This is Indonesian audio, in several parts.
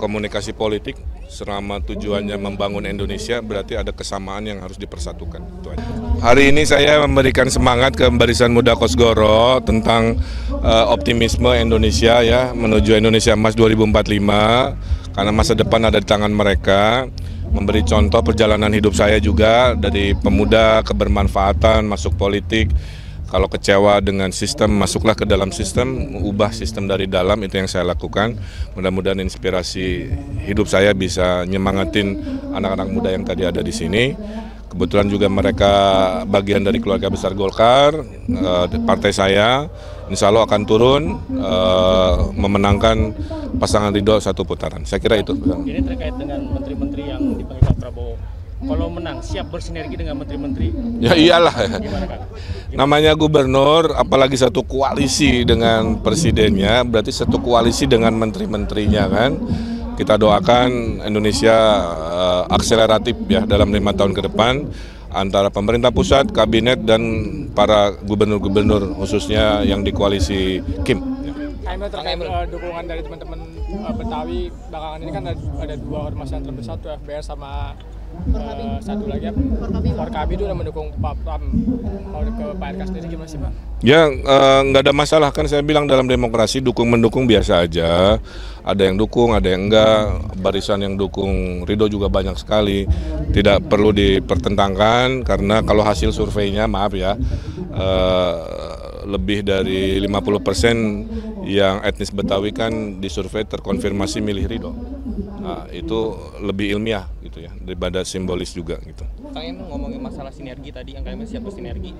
komunikasi politik selama tujuannya membangun Indonesia, berarti ada kesamaan yang harus dipersatukan. Itu aja. Hari ini saya memberikan semangat ke Barisan Muda Kosgoro tentang optimisme Indonesia ya menuju Indonesia Emas 2045, karena masa depan ada di tangan mereka. Memberi contoh perjalanan hidup saya juga dari pemuda kebermanfaatan masuk politik. Kalau kecewa dengan sistem, masuklah ke dalam sistem, ubah sistem dari dalam, itu yang saya lakukan. Mudah-mudahan inspirasi hidup saya bisa nyemangatin anak-anak muda yang tadi ada di sini. Kebetulan juga mereka bagian dari keluarga besar Golkar, partai saya, insya Allah akan turun memenangkan pasangan Ridho satu putaran. Saya kira itu. Ini terkait dengan menteri-menteri yang dipanggil Pak Prabowo. Kalau menang, siap bersinergi dengan menteri-menteri? Ya iyalah. Gimana, Kang? Namanya gubernur, apalagi satu koalisi dengan presidennya, berarti satu koalisi dengan menteri-menterinya kan. Kita doakan Indonesia akseleratif ya dalam 5 tahun ke depan antara pemerintah pusat, kabinet, dan para gubernur-gubernur khususnya yang di koalisi Kim. Terkait dukungan dari teman-teman Betawi belakangan ini kan ada dua ormas yang terbesar tuh, FBR sama satu lagi Forkabi itu udah mendukung Pak Pram. Mau ke Pak RK sendiri gimana sih Pak? Ya nggak ada masalah, kan saya bilang dalam demokrasi dukung-mendukung biasa aja. Ada yang dukung, ada yang enggak. Barisan yang dukung Ridho juga banyak sekali. Tidak perlu dipertentangkan karena kalau hasil surveinya maaf ya lebih dari 50% yang etnis Betawi kan disurvei terkonfirmasi milih Ridho. Nah, itu lebih ilmiah gitu ya daripada simbolis juga gitu. Kang Emil ngomongin masalah sinergi tadi, Kang Emil siap bersinergi.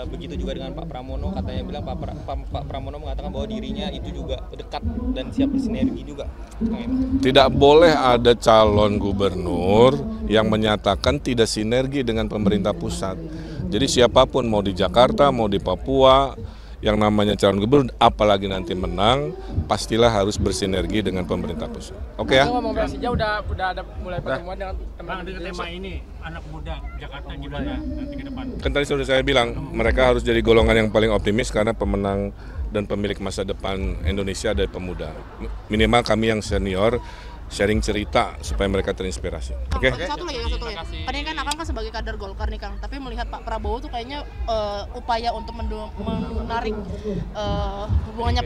Begitu juga dengan Pak Pramono, katanya bilang Pak Pramono mengatakan bahwa dirinya itu juga dekat dan siap bersinergi juga. Kang Emil. Tidak boleh ada calon gubernur yang menyatakan tidak sinergi dengan pemerintah pusat. Jadi siapapun mau di Jakarta, mau di Papua, yang namanya calon gubernur, apalagi nanti menang, pastilah harus bersinergi dengan pemerintah pusat. Oke ya? Ngomong Persija udah ada mulai pertemuan dengan Bang, dengan tema ini, anak muda Jakarta gimana nanti ke depan? Kan tadi sudah saya bilang, mereka harus jadi golongan yang paling optimis karena pemenang dan pemilik masa depan Indonesia dari pemuda. Minimal kami yang senior, sharing cerita supaya mereka terinspirasi. Oke? Satu lagi. Padahal kan Akang kan sebagai kader Golkar nih Kang, tapi melihat Pak Prabowo tuh kayaknya upaya untuk menarik hubungannya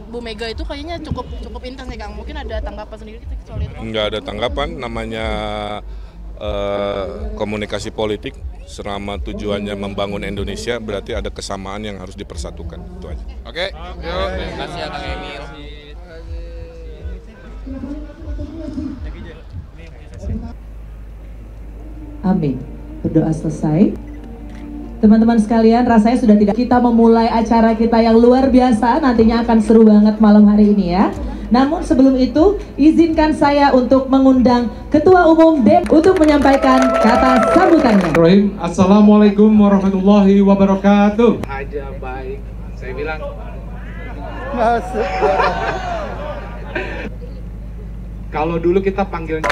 Bu Mega itu kayaknya cukup intens nih Kang. Mungkin ada tanggapan sendiri soal itu? Enggak ada tanggapan, namanya komunikasi politik selama tujuannya membangun Indonesia, berarti ada kesamaan yang harus dipersatukan. Itu aja. Oke? Yuk. Terima kasih ya Kang Emil. Amin. Berdoa selesai. Teman-teman sekalian, rasanya sudah tidak kita memulai acara kita yang luar biasa. Nantinya akan seru banget malam hari ini ya. Namun sebelum itu, izinkan saya untuk mengundang Ketua Umum DEM untuk menyampaikan kata sambutannya. Assalamualaikum warahmatullahi wabarakatuh. Aja baik, saya bilang. Masuk. Kalau dulu kita panggilnya,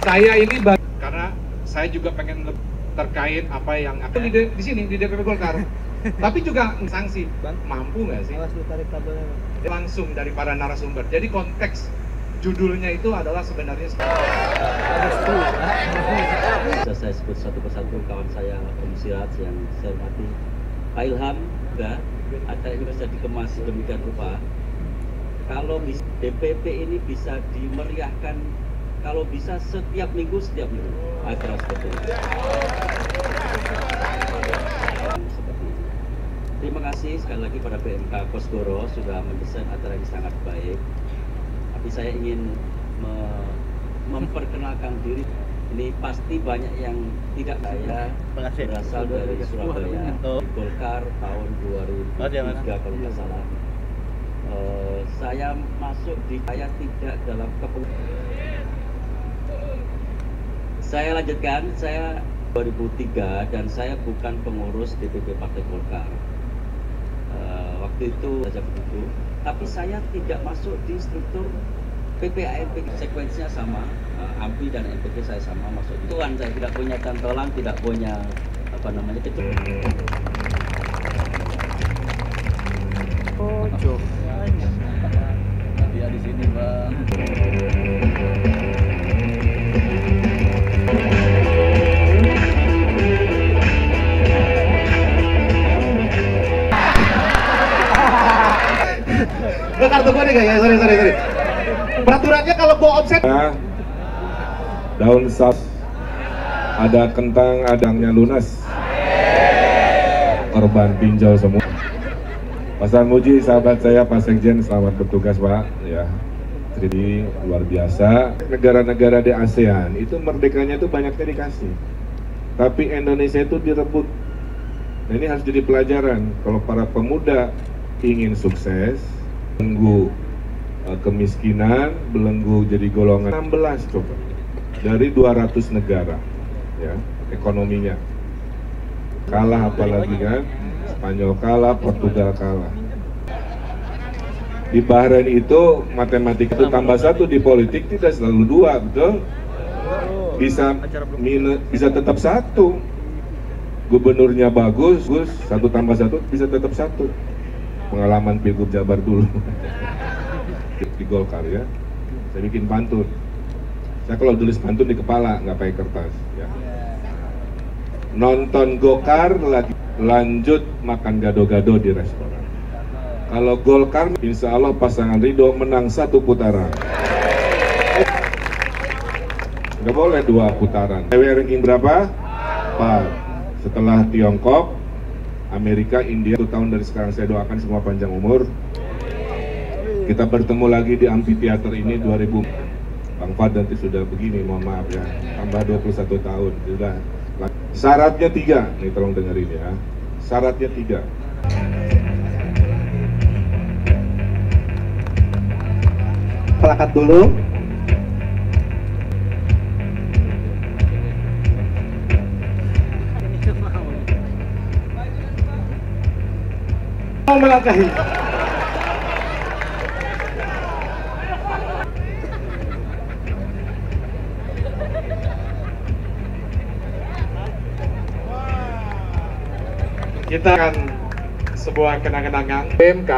saya ini karena saya juga pengen terkait apa yang akan di sini di DPP Golkar. Tapi juga sanksi, mampu nggak sih? Langsung dari para narasumber. Jadi konteks judulnya itu adalah sebenarnya. Bisa saya sebut satu persatu kawan saya Komisiat yang saya hormati. Pak Ilham juga ada yang bisa dikemas demikian rupa. Kalau DPP ini bisa dimeriahkan, kalau bisa setiap minggu acara seperti ini. Terima kasih sekali lagi pada BMK Kosgoro sudah mendesain acara yang sangat baik. Tapi saya ingin memperkenalkan diri. Ini pasti banyak yang tidak saya berasal dari Surabaya, Golkar tahun 2003 kalau nggak salah. Saya masuk saya tidak dalam saya lanjutkan, saya 2003 dan saya bukan pengurus DPP Partai Golkar. Waktu itu saja begitu, tapi saya tidak masuk di struktur PPAMP, sekuensinya sama, AMPI dan MPK saya sama masuk. Tuhan, saya tidak punya cantolan, tidak punya apa namanya sorry. Peraturannya kalau go offset. Daun saus, ada kentang, adangnya lunas. Korban pinjol semua. Pasan Muji, sahabat saya Pak Sekjen, selamat bertugas Pak. Ya, jadi luar biasa. Negara-negara di ASEAN itu merdekanya itu banyaknya dikasih, tapi Indonesia itu direbut. Nah ini harus jadi pelajaran. Kalau para pemuda ingin sukses, belenggu kemiskinan, belenggu jadi golongan 16 coba dari 200 negara, ya ekonominya kalah, apalagi kan Spanyol kalah, Portugal kalah. Di Bahrain itu matematika itu tambah 1, di politik tidak selalu 2, betul? Bisa tetap 1. Gubernurnya bagus, 1 tambah 1 bisa tetap 1. Pengalaman Pilgub Jabar dulu di Golkar ya, saya bikin pantun. Saya kalau tulis pantun di kepala, nggak pakai kertas ya. Nonton Golkar lagi, lanjut makan gado-gado di restoran. Kalau Golkar, insya Allah pasangan Ridho menang 1 putaran. Nggak boleh 2 putaran. Ranking berapa? 4. Setelah Tiongkok, Amerika, India. 1 tahun dari sekarang saya doakan semua panjang umur. Kita bertemu lagi di amphitheater ini 2000. Bang Fad nanti sudah begini, mohon maaf ya. Tambah 21 tahun. Sudah. Syaratnya 3, nih tolong dengerin ya. Syaratnya 3. Plakat dulu. Mau melangkahi. Kita akan sebuah kenang-kenangan PMK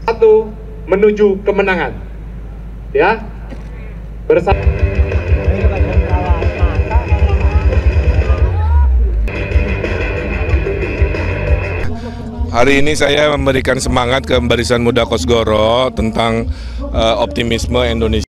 1 menuju kemenangan ya bersama. Hari ini saya memberikan semangat ke Barisan Muda Kosgoro tentang optimisme Indonesia.